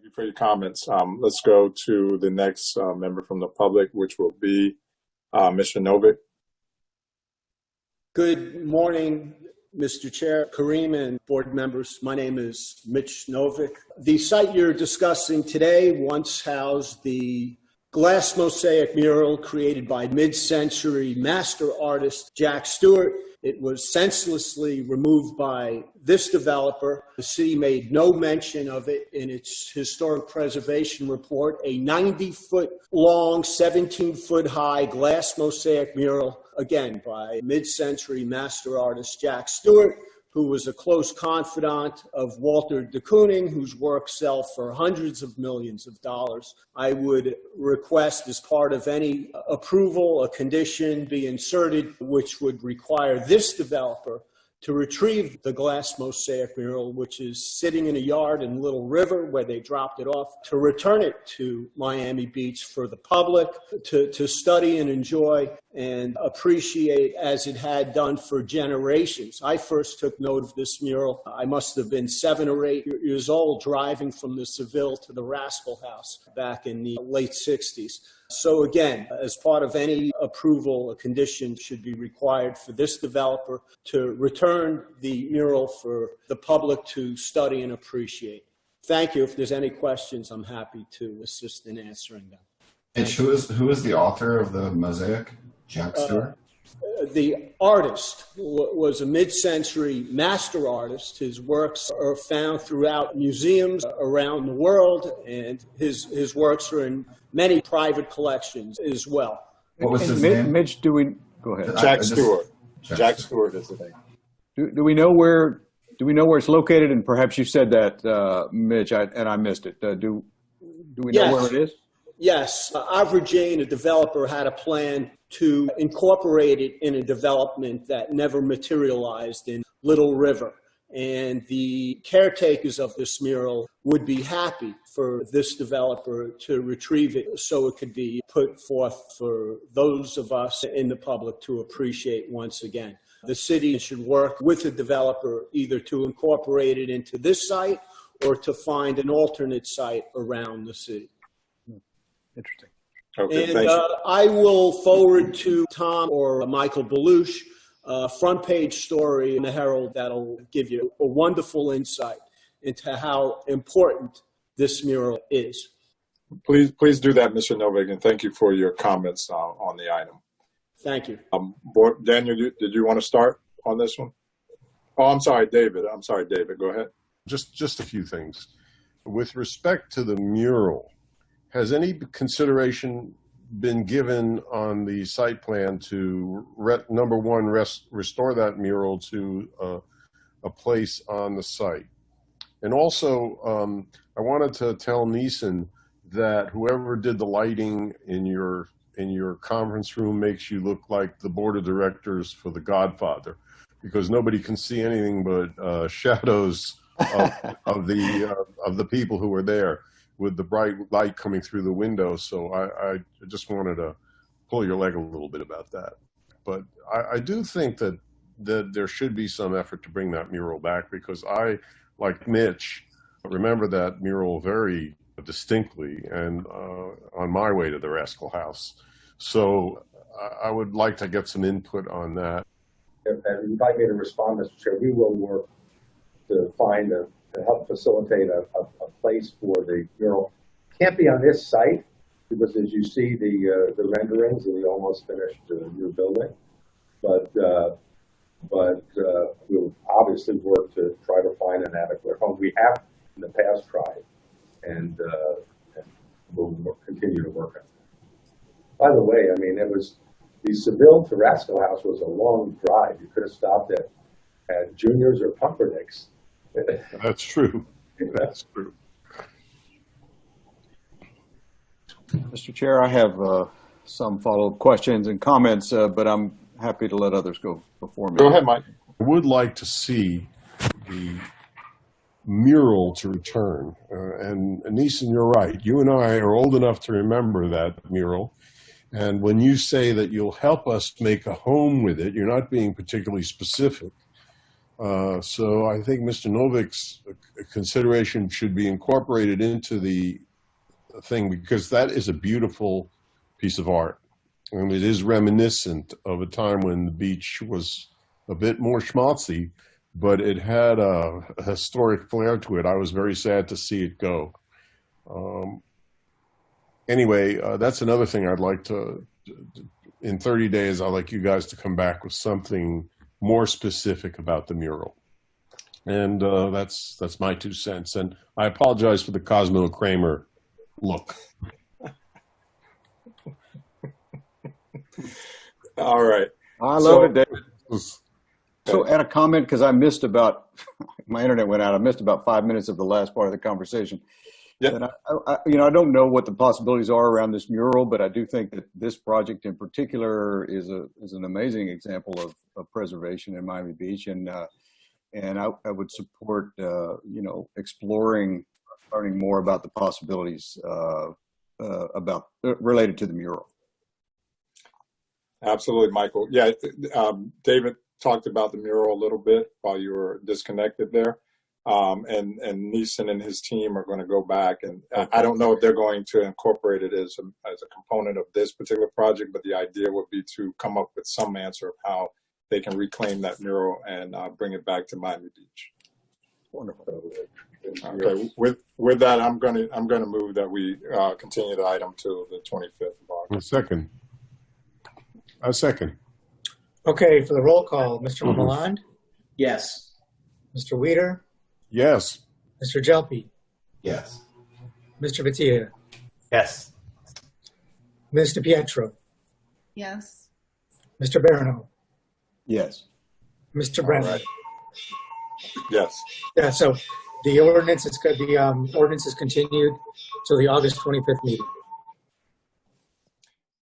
you for your comments. Let's go to the next member from the public, which will be Mr. Novick. Good morning, Mr. Chair, Kareem, and board members. My name is Mitch Novick. The site you're discussing today once housed the glass mosaic mural created by mid-century master artist Jack Stewart. It was senselessly removed by this developer. The city made no mention of it in its historic preservation report. A 90-foot long, 17-foot high glass mosaic mural, again, by mid-century master artist Jack Stewart, who was a close confidant of Walter de Kooning, whose works sell for hundreds of millions of dollars. I would request, as part of any approval, a condition be inserted which would require this developer to retrieve the glass mosaic mural, which is sitting in a yard in Little River where they dropped it off, to return it to Miami Beach for the public to study and enjoy and appreciate as it had done for generations. I first took note of this mural. I must have been 7 or 8 years old, driving from the Seville to the Rascal House back in the late 60s. So again, as part of any approval, a condition should be required for this developer to return the mural for the public to study and appreciate. Thank you. If there's any questions, I'm happy to assist in answering them. And who is the author of the mosaic? Jack Stewart? The artist was a mid-century master artist. His works are found throughout museums around the world, and his works are in many private collections as well. What was his name? Mitch, do we go ahead? Jack Stewart. Jack Stewart is the name. Do we know where it's located? And perhaps you said that, Mitch, and I missed it. Do we know where it is? Yes. Jane, a developer, had a plan to incorporate it in a development that never materialized in Little River. And the caretakers of this mural would be happy for this developer to retrieve it so it could be put forth for those of us in the public to appreciate once again. The city should work with the developer either to incorporate it into this site or to find an alternate site around the city. Interesting. Okay, and I will forward to Tom or Michael Belush a front page story in the Herald that'll give you a wonderful insight into how important this mural is. Please do that, Mr. Novick, and thank you for your comments on the item. Thank you. Daniel, did you want to start on this one? Oh, I'm sorry, David. Go ahead. Just a few things. With respect to the mural, has any consideration been given on the site plan to, number one, restore that mural to a place on the site? And also, I wanted to tell Neeson that whoever did the lighting in your conference room makes you look like the board of directors for The Godfather, because nobody can see anything but shadows of the people who were there, with the bright light coming through the window. So I just wanted to pull your leg a little bit about that. But I do think that there should be some effort to bring that mural back, because I, like Mitch, remember that mural very distinctly and on my way to the Rascal House. So I would like to get some input on that. If you'd like me to respond, Mr. Chair, we will work to help facilitate a place for the mural. Can't be on this site because, as you see, the renderings of the almost finished new building. But we'll obviously work to try to find an adequate home. We have in the past tried, and we'll continue to work on that. By the way, I mean, the Seville to Rascal House was a long drive. You could have stopped at Junior's or Pumpernicks. That's true. That's true. Mr. Chair, I have some follow-up questions and comments, but I'm happy to let others go before me. Go ahead, Mike. I would like to see the mural to return. And Neeson, you're right. You and I are old enough to remember that mural. And when you say that you'll help us make a home with it, you're not being particularly specific. So I think Mr. Novik's consideration should be incorporated into the thing, because that is a beautiful piece of art. And it is reminiscent of a time when the beach was a bit more schmaltzy, but it had a historic flair to it. I was very sad to see it go. Anyway, that's another thing I'd like to, in 30 days, I'd like you guys to come back with something more specific about the mural. And that's my 2 cents. And I apologize for the Cosmo Kramer look. All right. I love it, David. So add a comment, because I missed about, my internet went out. I missed about 5 minutes of the last part of the conversation. Yep. And I don't know what the possibilities are around this mural, but I do think that this project in particular is an amazing example of preservation in Miami Beach, and I would support exploring, learning more about the possibilities related to the mural. Absolutely, Michael. Yeah, David talked about the mural a little bit while you were disconnected there. And Neeson and his team are going to go back, and I don't know if they're going to incorporate it as a component of this particular project, but the idea would be to come up with some answer of how they can reclaim that mural and bring it back to Miami Beach. Wonderful. Okay. With that, I'm going to move that we continue the item to the 25th of August. A second. Okay, for the roll call, Mr. Milan, Yes. Mr. Weeder, Yes. Mr. Jelpi, Yes. Mr. Batia, Yes. Ms. DiPietro, Yes. Mr. Barano, Yes. Mr. Brennan. right. Yes. Yeah, so the ordinance is continued till the August 25th meeting.